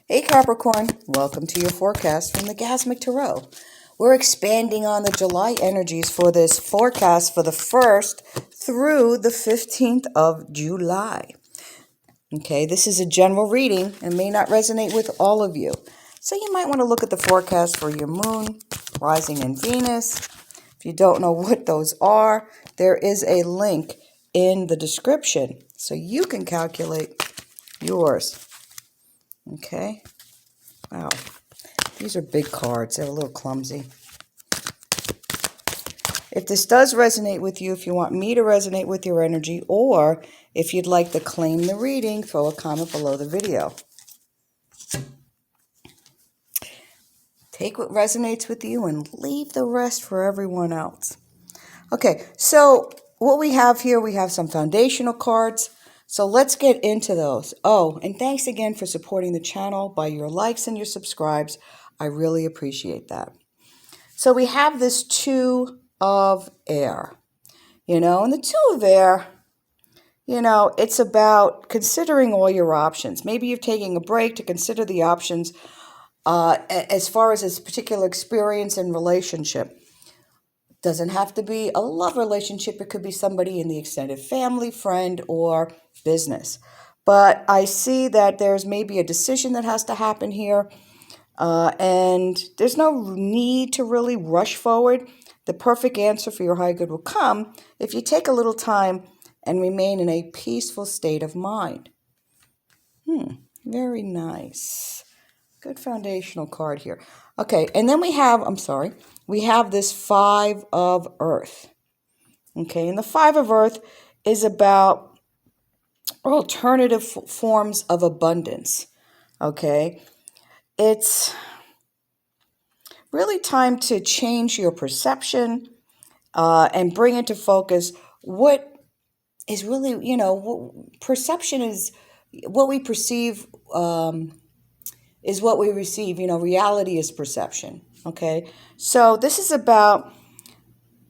Hey Capricorn, welcome to your forecast from the Gasmic Tarot. We're expanding on the July energies for this forecast for the 1st through the 15th of July. Okay, this is a general reading and may not resonate with all of you. So you might want to look at the forecast for your moon, rising, and Venus. If you don't know what those are, there is a link in the description so you can calculate yours. Okay. Wow. These are big cards. They're a little clumsy. If this does resonate with you, if you want me to resonate with your energy, or if you'd like to claim the reading, throw a comment below the video. Take what resonates with you and leave the rest for everyone else. Okay, so what we have here, we have some foundational cards. So let's get into those. Oh, and thanks again for supporting the channel by your likes and your subscribes. I really appreciate that. So we have this Two of Air, and the Two of Air, it's about considering all your options. Maybe you're taking a break to consider the options as far as this particular experience and relationship. Doesn't have to be a love relationship. It could be somebody in the extended family, friend, or business. But I see that there's maybe a decision that has to happen here. And there's no need to really rush forward. The perfect answer for your high good will come if you take a little time and remain in a peaceful state of mind. Very nice. Good foundational card here. Okay, and then we have this Five of Earth. Okay, and the Five of Earth is about alternative forms of abundance. Okay, it's really time to change your perception and bring into focus what is really, perception is what we perceive is what we receive. Reality is perception. Okay, so this is about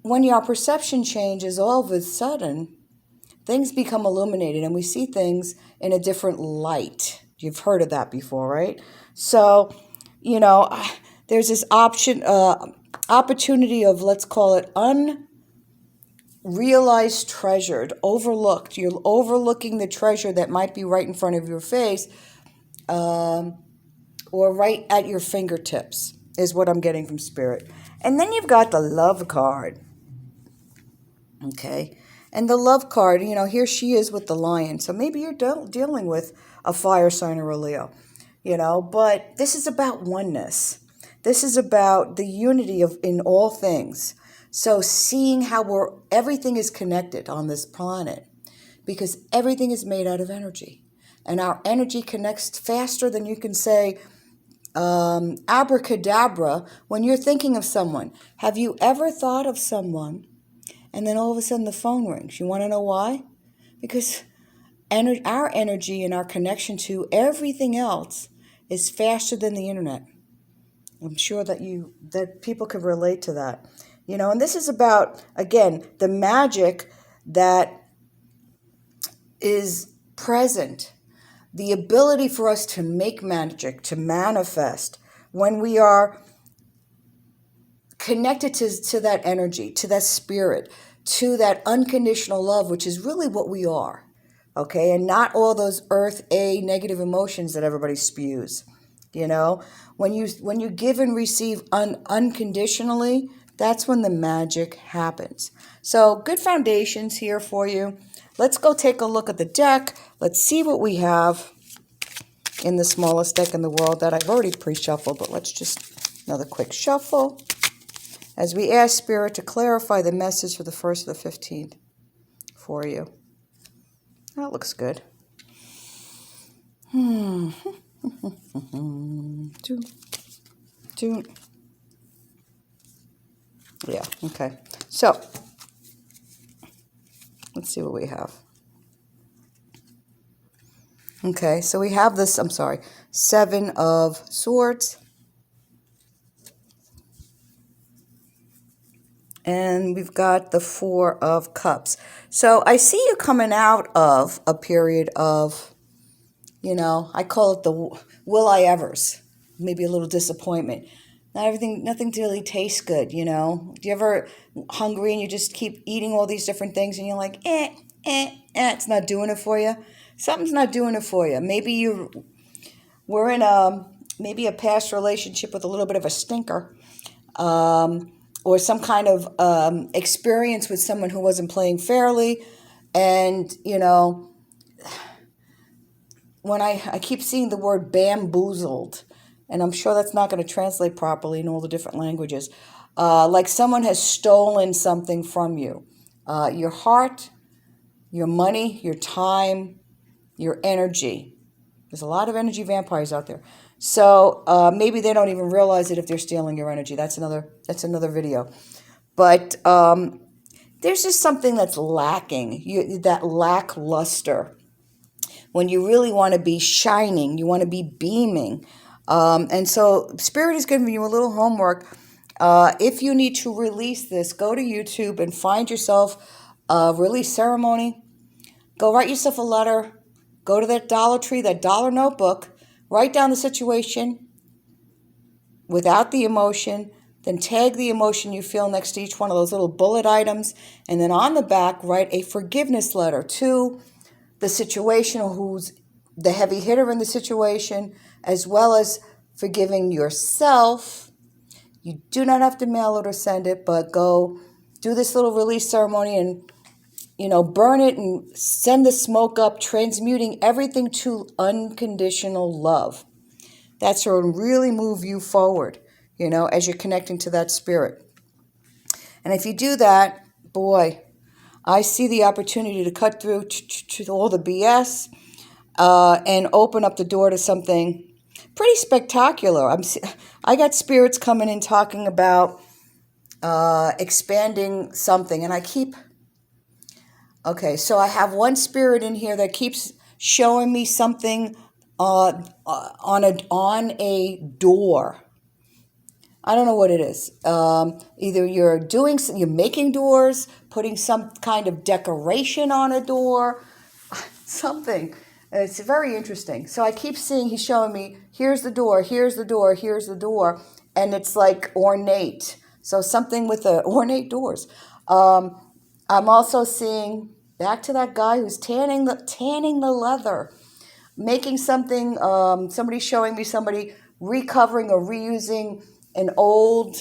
when your perception changes, all of a sudden things become illuminated and we see things in a different light. You've heard of that before, right? So, there's this opportunity of, let's call it, unrealized treasure, overlooked. You're overlooking the treasure that might be right in front of your face, or right at your fingertips, is what I'm getting from Spirit. And then you've got the Love card. Okay. And the Love card, here she is with the Lion. So maybe you're dealing with a fire sign or a Leo, but this is about oneness. This is about the unity in all things. So seeing how everything is connected on this planet, because everything is made out of energy. And our energy connects faster than you can say abracadabra when you're thinking of someone. Have you ever thought of someone and then all of a sudden the phone rings? You want to know why? Because our energy and our connection to everything else is faster than the internet. I'm sure that people could relate to that. And this is about, again, the magic that is present. The ability for us to make magic, to manifest, when we are connected to that energy, to that spirit, to that unconditional love, which is really what we are. Okay, and not all those earth A negative emotions that everybody spews. When you give and receive unconditionally, that's when the magic happens. So good foundations here for you. Let's go take a look at the deck. Let's see what we have in the smallest deck in the world that I've already pre-shuffled, but let's just another quick shuffle as we ask Spirit to clarify the message for the 1st to the 15th for you. That looks good. Two. Yeah, okay. So, let's see what we have. Okay, so we have this, Seven of Swords. And we've got the Four of Cups. So I see you coming out of a period of, I call it the will I evers, maybe a little disappointment. Nothing really tastes good, Do you ever hungry and you just keep eating all these different things and you're like, it's not doing it for you? Something's not doing it for you. Maybe we're in maybe a past relationship with a little bit of a stinker, or some kind of experience with someone who wasn't playing fairly. And, when I keep seeing the word bamboozled, and I'm sure that's not going to translate properly in all the different languages, like someone has stolen something from you. Your heart, your money, your time, your energy. There's a lot of energy vampires out there. So maybe they don't even realize it if they're stealing your energy. That's another video. But there's just something that's lacking, that lackluster. When you really want to be shining, you want to be beaming. And so Spirit is giving you a little homework. If you need to release this, go to YouTube and find yourself a release ceremony. Go write yourself a letter. Go to that Dollar Tree, that dollar notebook. Write down the situation without the emotion. Then tag the emotion you feel next to each one of those little bullet items. And then on the back, write a forgiveness letter to the situation or who's the heavy hitter in the situation, as well as forgiving yourself. You do not have to mail it or send it, but go do this little release ceremony and, burn it and send the smoke up, transmuting everything to unconditional love. That's what will really move you forward, as you're connecting to that spirit. And if you do that, boy, I see the opportunity to cut through to all the BS and open up the door to something pretty spectacular. I got spirits coming in talking about expanding something, and okay, so I have one spirit in here that keeps showing me something on a door. I don't know what it is. Either you're making doors, putting some kind of decoration on a door, something. It's very interesting. So I keep seeing, he's showing me, here's the door, here's the door, here's the door, and it's like ornate. So something with the ornate doors. I'm also seeing, back to that guy who's tanning the leather, making something, somebody showing me somebody recovering or reusing an old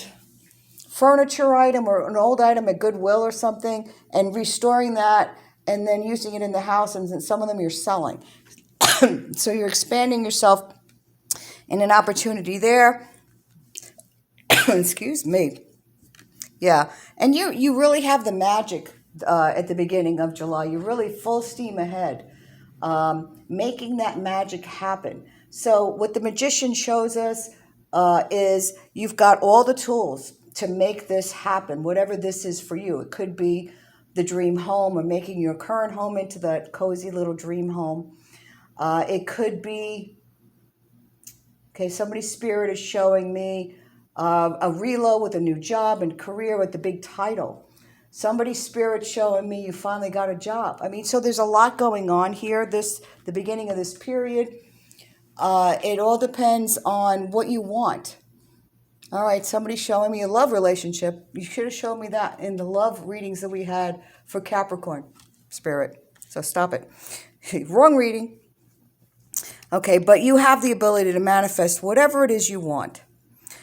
furniture item or an old item at Goodwill or something and restoring that and then using it in the house, and some of them you're selling. So you're expanding yourself in an opportunity there. Excuse me. Yeah, and you really have the magic at the beginning of July. You're really full steam ahead, making that magic happen. So what the magician shows us is you've got all the tools to make this happen, whatever this is for you. It could be the dream home or making your current home into that cozy little dream home. It could be, somebody's spirit is showing me a reload with a new job and career with the big title. Somebody's spirit showing me you finally got a job. So there's a lot going on here, the beginning of this period. It all depends on what you want. All right, somebody's showing me a love relationship. You should have shown me that in the love readings that we had for Capricorn spirit. So stop it. Wrong reading. Okay, but you have the ability to manifest whatever it is you want.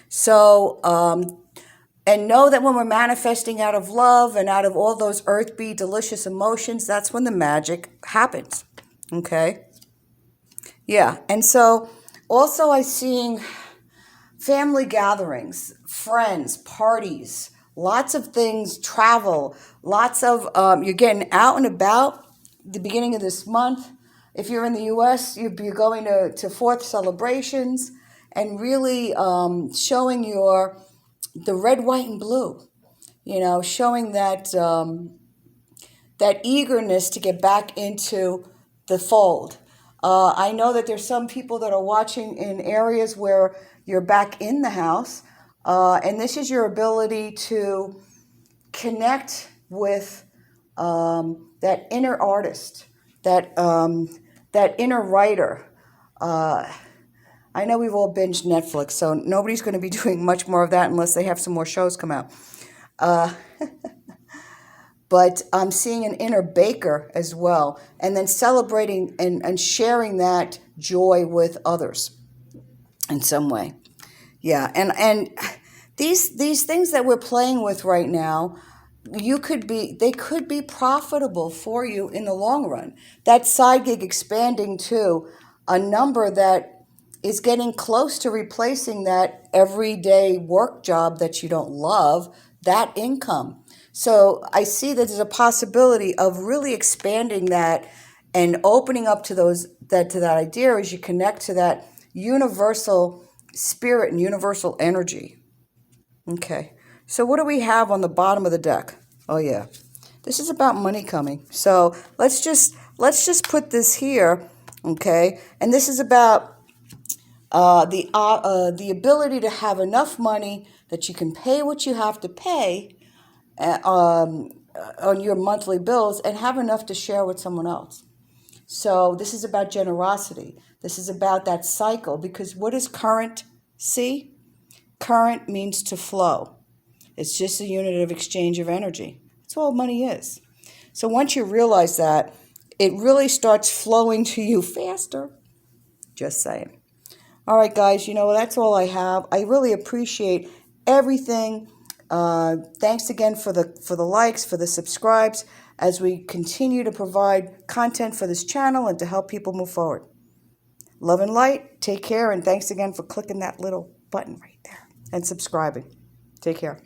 So, and know that when we're manifesting out of love and out of all those earthly, delicious emotions, that's when the magic happens. Okay? Yeah, and so also I'm seeing family gatherings, friends, parties, lots of things, travel, lots of, you're getting out and about the beginning of this month. If you're in the U.S., you're going to 4th celebrations and really showing the red, white, and blue, showing that that eagerness to get back into the fold. I know that there's some people that are watching in areas where you're back in the house, and this is your ability to connect with that inner artist, that inner writer, I know we've all binged Netflix, so nobody's going to be doing much more of that unless they have some more shows come out. But I'm seeing an inner baker as well, and then celebrating and sharing that joy with others in some way. Yeah, and these things that we're playing with right now, they could be profitable for you in the long run. That side gig expanding to a number that is getting close to replacing that everyday work job that you don't love, that income. So I see that there's a possibility of really expanding that and opening up to that idea as you connect to that universal spirit and universal energy. Okay. So what do we have on the bottom of the deck? Oh yeah. This is about money coming. So let's just put this here, okay? And this is about the ability to have enough money that you can pay what you have to pay on your monthly bills and have enough to share with someone else. So this is about generosity. This is about that cycle, because what does current see? Current means to flow. It's just a unit of exchange of energy. That's all money is. So once you realize that, it really starts flowing to you faster. Just saying. All right, guys, that's all I have. I really appreciate everything. Thanks again for the likes, for the subscribes, as we continue to provide content for this channel and to help people move forward. Love and light. Take care, and thanks again for clicking that little button right there and subscribing. Take care.